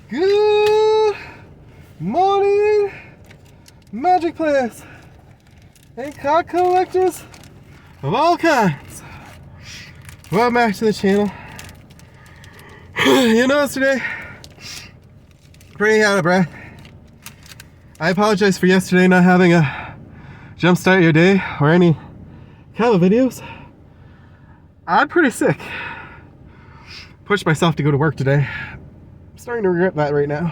Good morning, magic players and card collectors of all kinds. Welcome back to the channel. You notice today, pretty out of breath. I apologize for yesterday not having a jumpstart your day or any Kaiba videos. I'm pretty sick. Pushed myself to go to work today. I'm starting to regret that right now.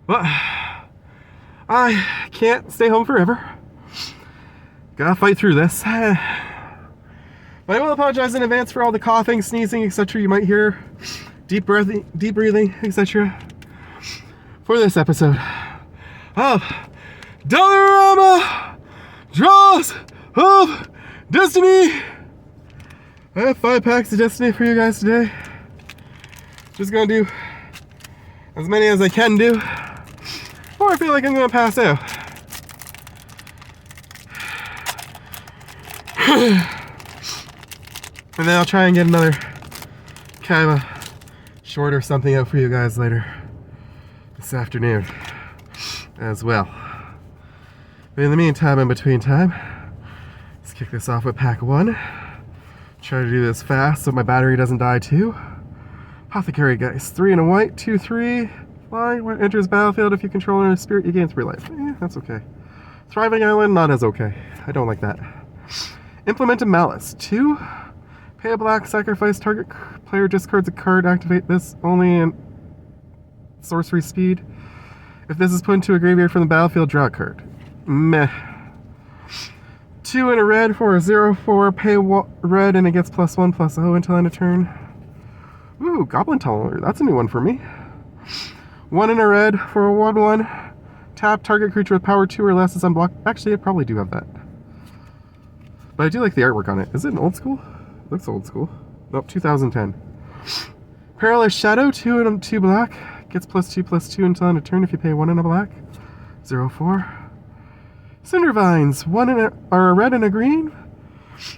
But I can't stay home forever. Gotta fight through this. But I will apologize in advance for all the coughing, sneezing, etc. you might hear. Deep breathing, etc. for this episode of Dollarama Draws of Destiny. I have 5 packs of Destiny for you guys today. Just gonna do as many as I can do, or I feel like I'm gonna pass out. And then I'll try and get another Kaiba short or something out for you guys later this afternoon as well. But in the meantime, in between time, let's kick this off with pack 1. Try to do this fast so my battery doesn't die too. Apothecary guys, 3 and a white, 2/3. Flying when it enters battlefield. If you control a spirit, you gain 3 life. That's okay. Thriving Island, not as okay. I don't like that. Implemented Malice, 2. Pay a black, sacrifice, target player discards a card, activate this only in sorcery speed. If this is put into a graveyard from the battlefield, draw a card. Meh. 2 and a red for a 0/4, pay red and it gets +1/+0 until end of turn. Ooh, Goblin Tunneler, that's a new one for me. 1 and a red for a 1/1, tap target creature with power 2 or less is unblocked. Actually, I probably do have that. But I do like the artwork on it. Is it an old school? It looks old school. Nope, 2010. Perilous Shadow, 2 and a 2 black, gets +2/+2 until end of turn if you pay 1 and a black. 0/4. Cindervines, 1 and a red and a green.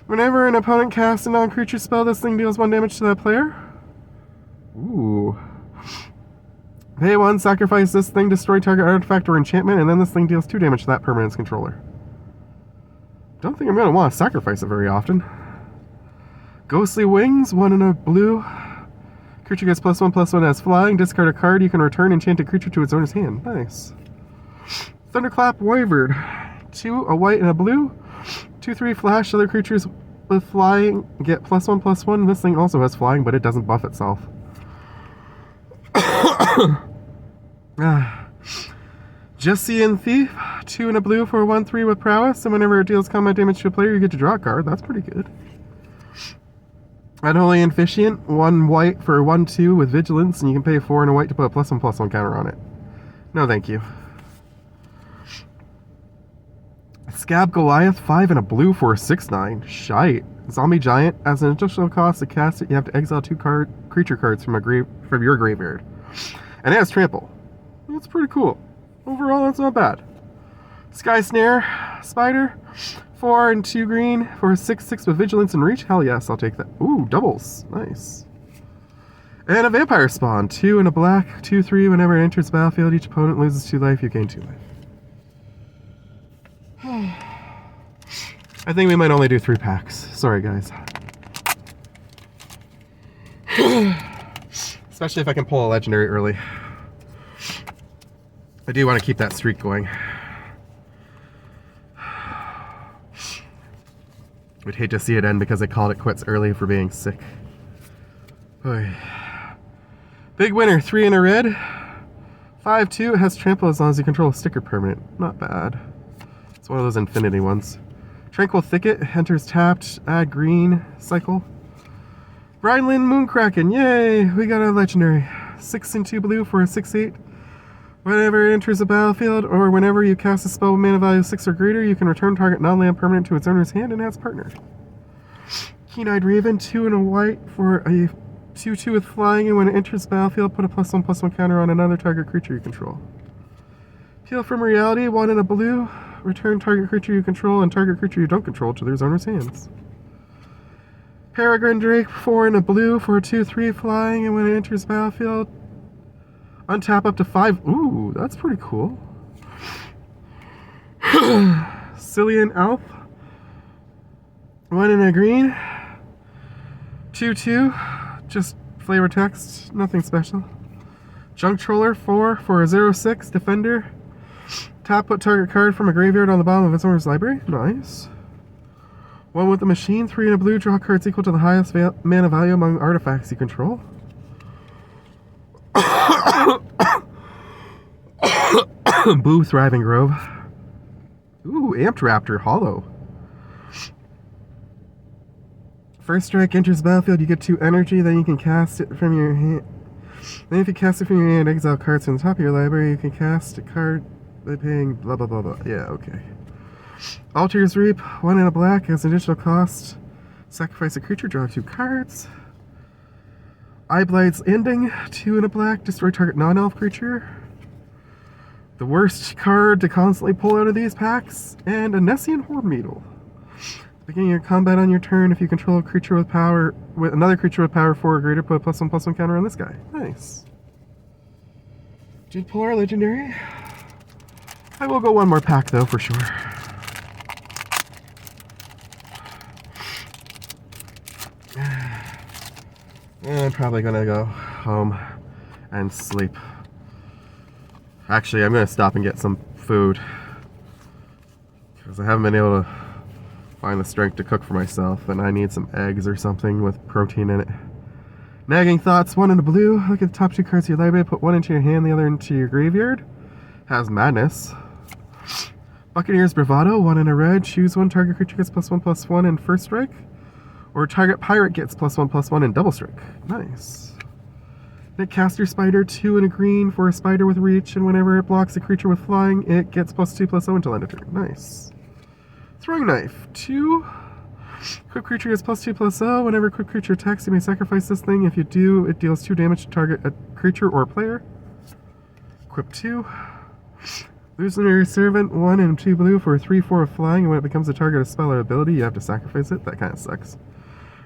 Whenever an opponent casts a non-creature spell, this thing deals 1 damage to that player. Ooh. Pay 1, sacrifice this thing, destroy target artifact or enchantment, and then this thing deals 2 damage to that permanent's controller. Don't think I'm going to want to sacrifice it very often. Ghostly Wings, 1 and a blue. Creature gets +1/+1 as flying. Discard a card. You can return enchanted creature to its owner's hand. Nice. Thunderclap Wyvern, 2, a white and a blue. 2/3 flash. Other creatures with flying get +1/+1. This thing also has flying, but it doesn't buff itself. Jessian Thief, 2 and a blue for a 1/3 with prowess, and whenever it deals combat damage to a player, you get to draw a card. That's pretty good. Unholy Officiant, 1 white for a 1/2 with vigilance, and you can pay 4 and a white to put a +1/+1 counter on it. No, thank you. Scab Goliath, 5 and a blue for a 6/9. Shite. Zombie Giant, as an additional cost to cast it, you have to exile 2 creature cards from your graveyard. And it has trample. That's pretty cool. Overall, that's not bad. Sky Snare Spider, 4 and 2 green for a 6/6 with vigilance and reach. Hell yes, I'll take that. Ooh, doubles. Nice. And a Vampire Spawn, 2 and a black, 2/3. Whenever it enters the battlefield, each opponent loses 2 life, you gain 2 life. I think we might only do 3 packs. Sorry, guys. Especially if I can pull a legendary early. I do want to keep that streak going. Would hate to see it end because I called it quits early for being sick. Oy. Big winner, 3 and a red. 5/2, it has trample as long as you control a sticker permanent. Not bad. It's one of those infinity ones. Tranquil Thicket, enters tapped, add green, cycle. Rhineland Moonkraken, yay! We got a legendary. 6 and 2 blue for a 6/8. Whenever it enters the battlefield, or whenever you cast a spell with mana value 6 or greater, you can return target non-land permanent to its owner's hand and adds partner. Keen-Eyed Raven, 2 and a white for a 2/2 with flying, and when it enters the battlefield, put a +1/+1 counter on another target creature you control. Peel from Reality, 1 and a blue. Return target creature you control and target creature you don't control to their owner's hands. Peregrine Drake, 4 and a blue for a 2/3 flying, and when it enters battlefield, Untap up to 5. Ooh, that's pretty cool. Cillian Elf. 1 in a green. 2/2. Just flavor text. Nothing special. Junk Troller 4 for a 0/6 defender. Tap, put target card from a graveyard on the bottom of its owner's library. Nice. 1 with the machine. 3 in a blue. Draw cards equal to the highest mana value among artifacts you control. Boo, Thriving Grove. Ooh, Amped Raptor, Hollow. First strike enters the battlefield, you get 2 energy, then you can cast it from your hand. Then if you cast it from your hand, exile cards from the top of your library, you can cast a card by paying blah blah blah blah. Yeah, okay. Altar's Reap, 1 in a black, has an additional cost. Sacrifice a creature, draw 2 cards. Eyeblind's Ending, 2 in a black, destroy target non-elf creature. The worst card to constantly pull out of these packs, and a Nessian Horde Needle. Beginning your combat on your turn, if you control a creature with power, with another creature with power 4 or greater, put a +1/+1 counter on this guy. Nice. Did pull our legendary? I will go one more pack though, for sure. I'm probably gonna go home and sleep. Actually, I'm gonna stop and get some food because I haven't been able to find the strength to cook for myself, and I need some eggs or something with protein in it. Nagging Thoughts, 1 in a blue. Look at the top 2 cards of your library, put 1 into your hand, the other into your graveyard. Has Madness. Buccaneer's Bravado, 1 in a red. Choose 1 target creature gets +1/+1 in first strike, or target pirate gets +1/+1 in double strike. Nice. Caster Spider, 2 in a green for a spider with reach, and whenever it blocks a creature with flying, it gets +2/+0 until end of turn. Nice. Throwing Knife, 2. Quick creature gets +2/+0. Whenever quick creature attacks, you may sacrifice this thing. If you do, it deals 2 damage to target a creature or player. Equip 2. Illusionary Servant, 1 and 2 blue for a 3/4 of flying, and when it becomes a target of spell or ability, you have to sacrifice it. That kind of sucks.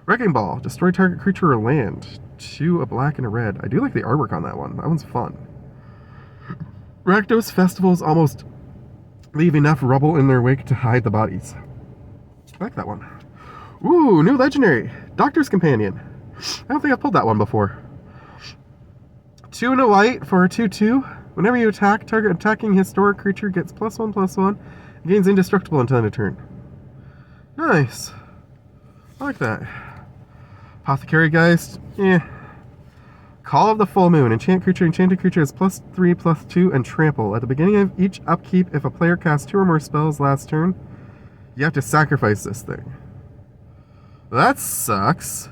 Wrecking Ball, destroy target creature or land. 2, a black and a red. I do like the artwork on that one. That one's fun. Rakdos Festivals almost leave enough rubble in their wake to hide the bodies. I like that one. Ooh, new legendary. Doctor's Companion. I don't think I've pulled that one before. 2 and a white for a 2/2. Whenever you attack, target attacking historic creature gets +1/+1. It gains indestructible until end of turn. Nice. I like that. Apothecary Geist. Yeah. Call of the Full Moon. Enchanted creature is +3/+2 and trample. At the beginning of each upkeep, if a player casts 2 or more spells last turn, you have to sacrifice this thing. That sucks.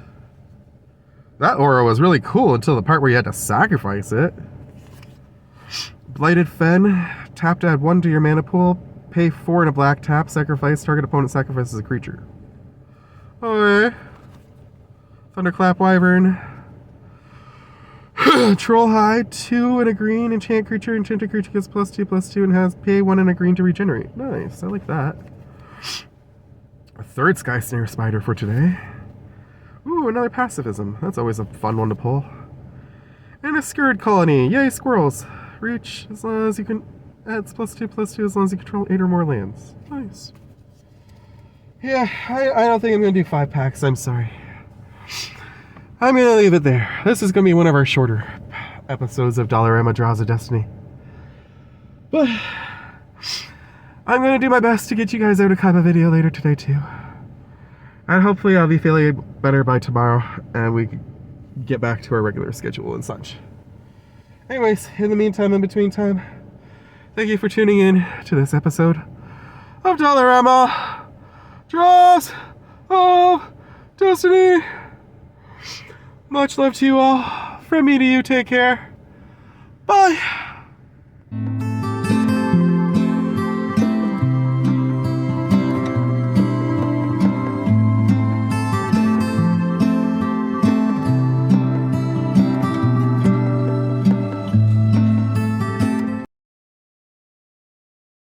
That aura was really cool until the part where you had to sacrifice it. Blighted Fen. Tap to add 1 to your mana pool. Pay 4 in a black tap. Sacrifice. Target opponent sacrifices a creature. Okay. Thunderclap Wyvern. Trollhide, 2 and a green. Enchanted creature gets +2/+2 and has pay 1 and a green to regenerate. Nice, I like that. A 3rd Sky Snare Spider for today. Ooh, another Pacifism. That's always a fun one to pull. And a Scourge Colony. Yay, squirrels. Reach as long as you can. Adds +2/+2 as long as you control 8 or more lands. Nice. Yeah, I don't think I'm going to do 5 packs. I'm sorry. I'm going to leave it there. This is going to be one of our shorter episodes of Dollarama Draws of Destiny. But I'm going to do my best to get you guys out a Kaiba video later today too. And hopefully I'll be feeling better by tomorrow and we can get back to our regular schedule and such. Anyways, in the meantime, in between time, thank you for tuning in to this episode of Dollarama Draws of Destiny. Much love to you all. From me to you, take care. Bye.